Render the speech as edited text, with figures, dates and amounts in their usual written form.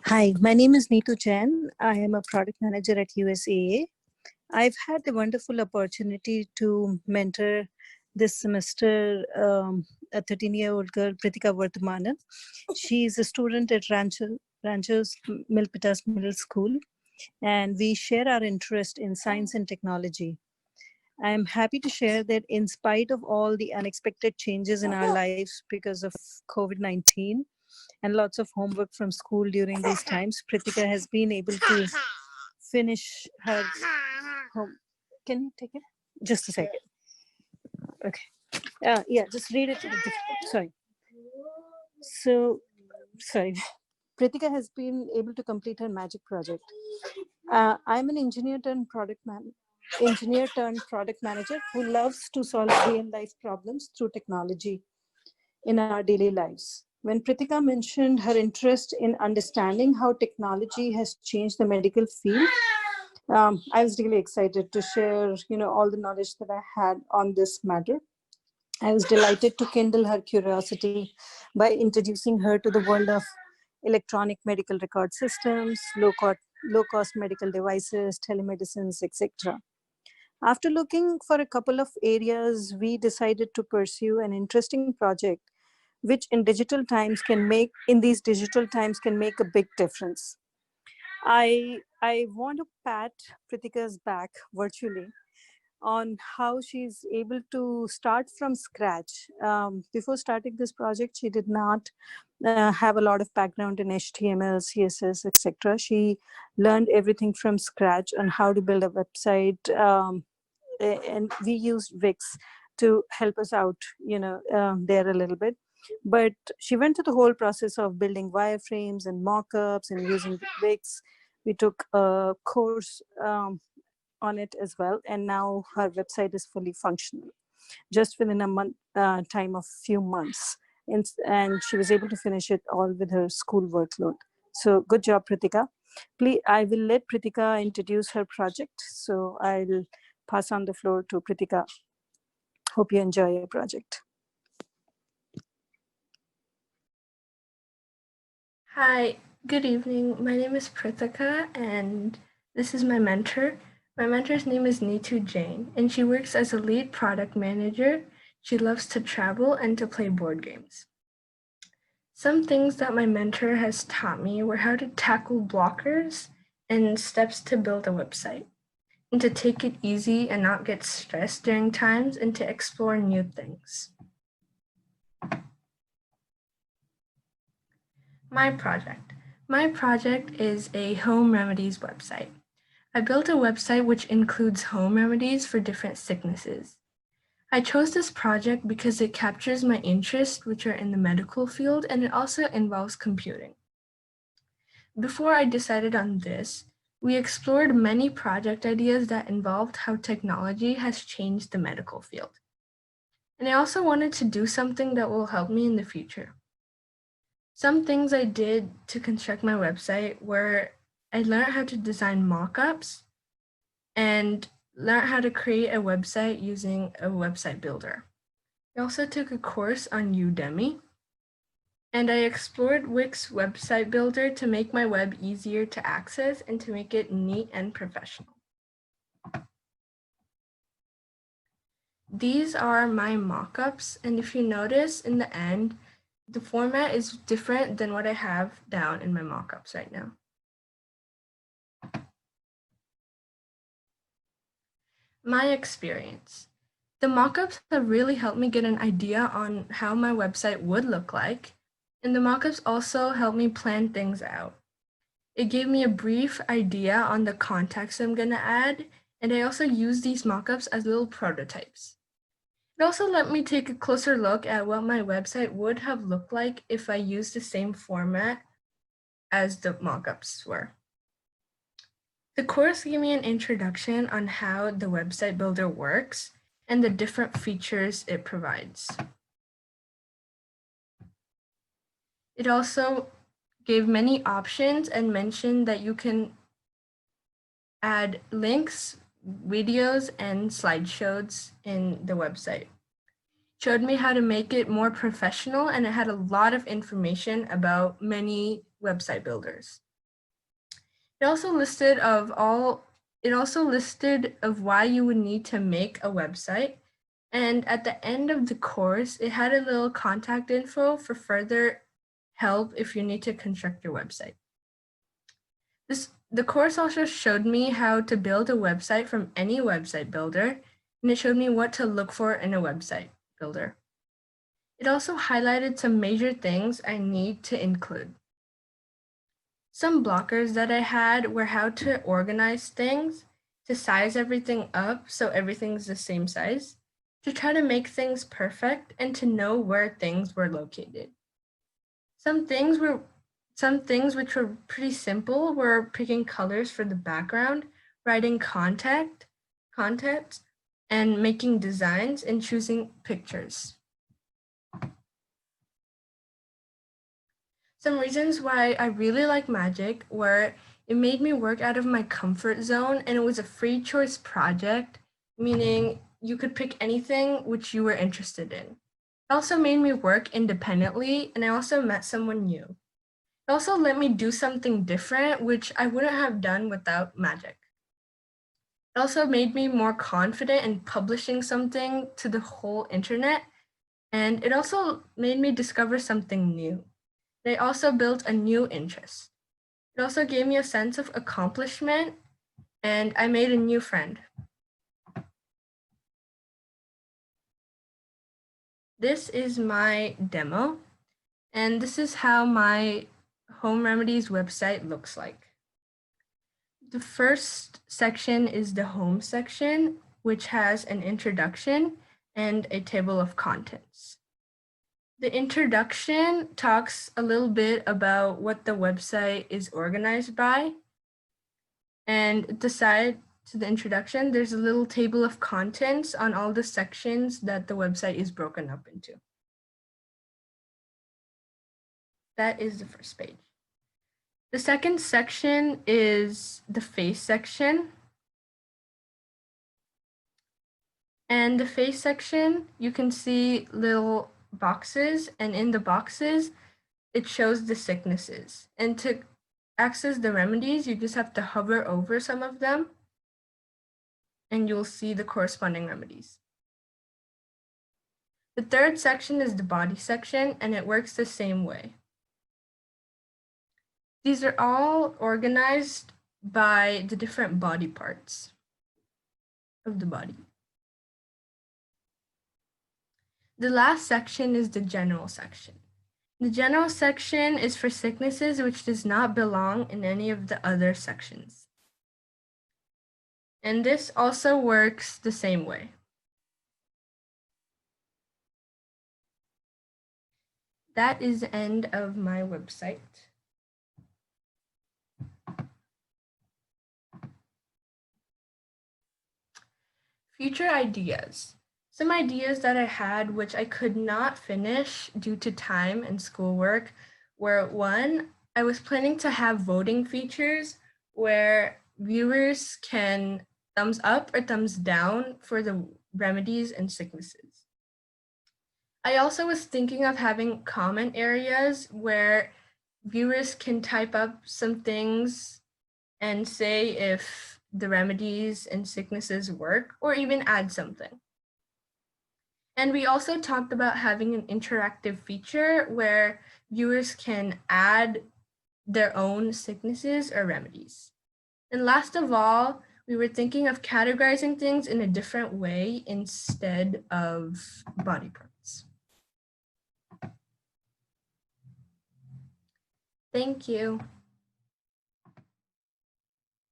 Hi, my name is Neetu Jain. I am a product manager at USAA. I've had the wonderful opportunity to mentor this semester a 13-year-old girl, Prithika V. She is a student at Rancho's Milpitas Middle School, and we share our interest in science and technology. I am happy to share that in spite of all the unexpected changes in our lives because of COVID 19, and lots of homework from school during these times, Prithika has been able to finish her home. Can you take it? Just a second. Okay. Yeah, just read it. Sorry. So, sorry. Prithika has been able to complete her magic project. I'm an engineer turned product manager who loves to solve real life problems through technology in our daily lives. When Prithika mentioned her interest in understanding how technology has changed the medical field, I was really excited to share, all the knowledge that I had on this matter. I was delighted to kindle her curiosity by introducing her to the world of electronic medical record systems, low cost medical devices, telemedicines, etc. After looking for a couple of areas, we decided to pursue an interesting project which in these digital times can make a big difference. I want to pat Pritika's back virtually on how she's able to start from scratch. Before starting this project, she did not have a lot of background in HTML, CSS, etc. She learned everything from scratch on how to build a website, and we used Wix to help us out, there a little bit. But she went through the whole process of building wireframes and mockups and using Wix. We took a course on it as well, and now her website is fully functional just within a month time of few months. And she was able to finish it all with her school workload. So good job, Pritika. Please, I will let Pritika introduce her project. So I'll pass on the floor to Pritika. Hope you enjoy your project. Hi, good evening. My name is Prithika, and this is my mentor. My mentor's name is Neetu Jain, and she works as a lead product manager. She loves to travel and to play board games. Some things that my mentor has taught me were how to tackle blockers and steps to build a website, and to take it easy and not get stressed during times, and to explore new things. My project. My project is a home remedies website. I built a website which includes home remedies for different sicknesses. I chose this project because it captures my interests, which are in the medical field, and it also involves computing. Before I decided on this, we explored many project ideas that involved how technology has changed the medical field. And I also wanted to do something that will help me in the future. Some things I did to construct my website were I learned how to design mockups and learn how to create a website using a website builder. I also took a course on Udemy, and I explored Wix website builder to make my web easier to access and to make it neat and professional. These are my mockups, and if you notice in the end, the format is different than what I have down in my mockups right now. My experience. The mockups have really helped me get an idea on how my website would look like, and the mockups also helped me plan things out. It gave me a brief idea on the context I'm going to add, and I also used these mockups as little prototypes. It also let me take a closer look at what my website would have looked like if I used the same format as the mockups were. The course gave me an introduction on how the website builder works and the different features it provides. It also gave many options and mentioned that you can add links, videos, and slideshows in the website. Showed me how to make it more professional, and it had a lot of information about many website builders. It also listed of why you would need to make a website. And at the end of the course, it had a little contact info for further help if you need to construct your website. The course also showed me how to build a website from any website builder, and it showed me what to look for in a website builder. It also highlighted some major things I need to include. Some blockers that I had were how to organize things, to size everything up so everything's the same size, to try to make things perfect, and to know where things were located. Some things which were pretty simple were picking colors for the background, writing context, and making designs and choosing pictures. Some reasons why I really like Magic were it made me work out of my comfort zone, and it was a free choice project, meaning you could pick anything which you were interested in. It also made me work independently, and I also met someone new. It also let me do something different, which I wouldn't have done without Magic. It also made me more confident in publishing something to the whole internet, and it also made me discover something new. They also built a new interest. It also gave me a sense of accomplishment, and I made a new friend. This is my demo, and this is how my Home Remedies website looks like. The first section is the home section, which has an introduction and a table of contents. The introduction talks a little bit about what the website is organized by. And at the side to the introduction, there's a little table of contents on all the sections that the website is broken up into. That is the first page. The second section is the face section. And the face section, you can see little boxes, and in the boxes, it shows the sicknesses. And to access the remedies, you just have to hover over some of them, and you'll see the corresponding remedies. The third section is the body section, and it works the same way. These are all organized by the different body parts of the body. The last section is the general section. The general section is for sicknesses which does not belong in any of the other sections. And this also works the same way. That is the end of my website. Future ideas. Some ideas that I had which I could not finish due to time and schoolwork were, one, I was planning to have voting features where viewers can thumbs up or thumbs down for the remedies and sicknesses. I also was thinking of having comment areas where viewers can type up some things and say if the remedies and sicknesses work, or even add something. And we also talked about having an interactive feature where viewers can add their own sicknesses or remedies. And last of all, we were thinking of categorizing things in a different way instead of body parts. Thank you.